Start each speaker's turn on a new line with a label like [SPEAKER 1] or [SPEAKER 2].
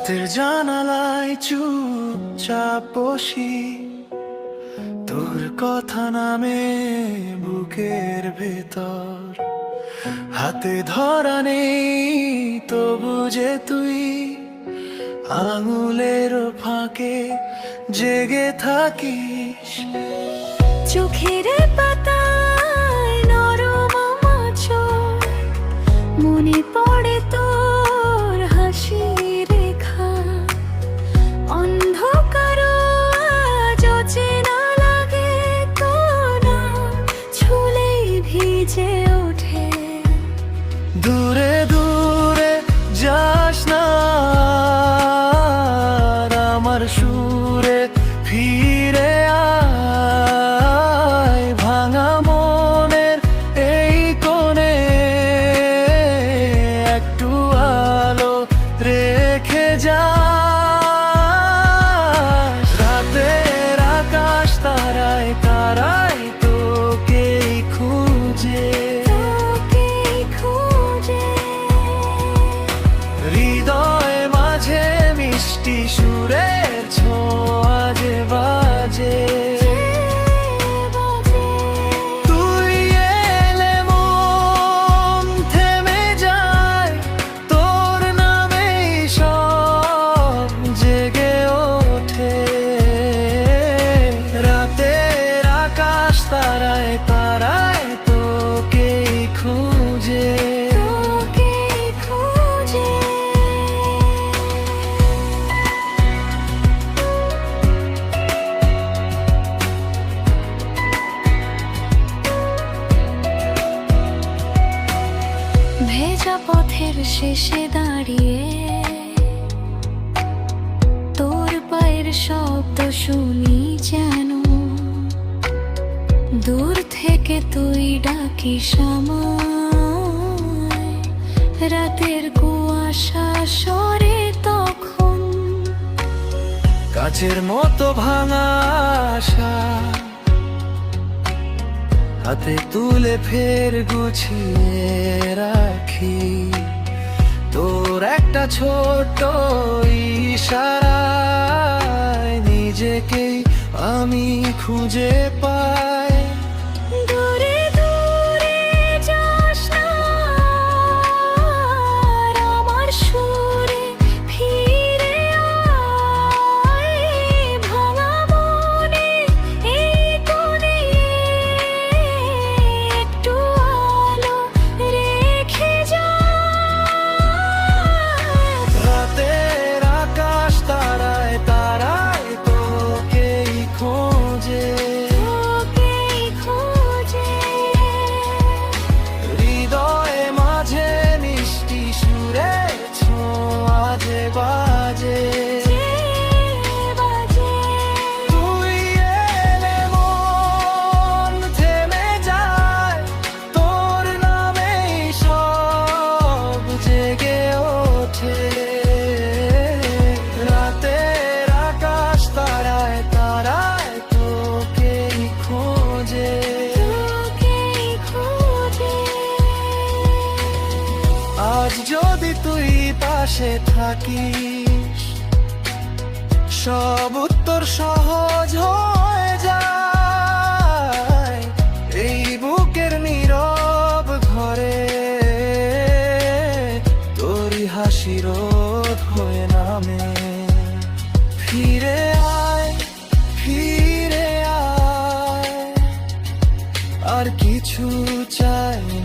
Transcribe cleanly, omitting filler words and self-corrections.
[SPEAKER 1] রাতের জানালায় চুপচাপ বসি, তোর কথা নামে বুকের ভেতর। হাতে ধরা নেই তবু যে তুই আঙুলের ফাঁকে জেগে থাকিস।
[SPEAKER 2] চোখের পাতায় নরম আঁচল, মনে পড়ে তোর হাসি রেখা। অন্ধকার আজ অচেনা লাগে, তো না ছুলেই ভিজে ওঠে।
[SPEAKER 1] দূরে দূরে যাস না, আমার সুরে ফিরে আয়। ভাঙা মনের এই কোণে একটু আলো রেখে যা। রাতের আকাশ তারায় তারায় তোকেই খুঁজে, হৃদয় মাঝে মিষ্টি সুরের ছোঁয়া যে বাজে। তুই এলে মন থেমে যায়, তোর নামেই সব জেগে ওঠে। রাতের আকাশ তারায় তারায় তোকেই খুঁজে।
[SPEAKER 2] ভেজা পথের শেষে দাঁড়িয়ে তোর পায়ের শব্দ শুনি যেন। দূর থেকে তুই ডাকিস আমায়, রাতের কুয়াশা সরে তখন।
[SPEAKER 1] কাচের মতো ভাঙা আশা হাতে তুলে ফের গুছিয়ে রাখি। তোর একটা ছোট ইশারায় নিজেকেই আমি খুঁজে পাই।
[SPEAKER 2] দূরে দূরে যাস না, আমার সুরে ফিরে আয়। ভাঙা মনে এই কোণে একটু আলো রেখে যা।
[SPEAKER 1] রাতের আকাশ তারায় তারায় তোকেই খোঁজে, হৃদয়ে মাঝে মিষ্টি সুরে ছোঁয়া যে বাজে। তুই এলে মন থেমে যায়, তোর নামেই সব জেগে ওঠে। রাতের আকাশ তারায় তারায় তোকেই খোঁজে। আজ যদি তুই পাশে থাকিস, সব উত্তর সহজ হয়ে যায়। এই বুকের নীরব ঘরে তোরই হাসি রোদ হয়ে নামে। ফিরে আয়, ফিরে আয়, আর কিছু চাই না।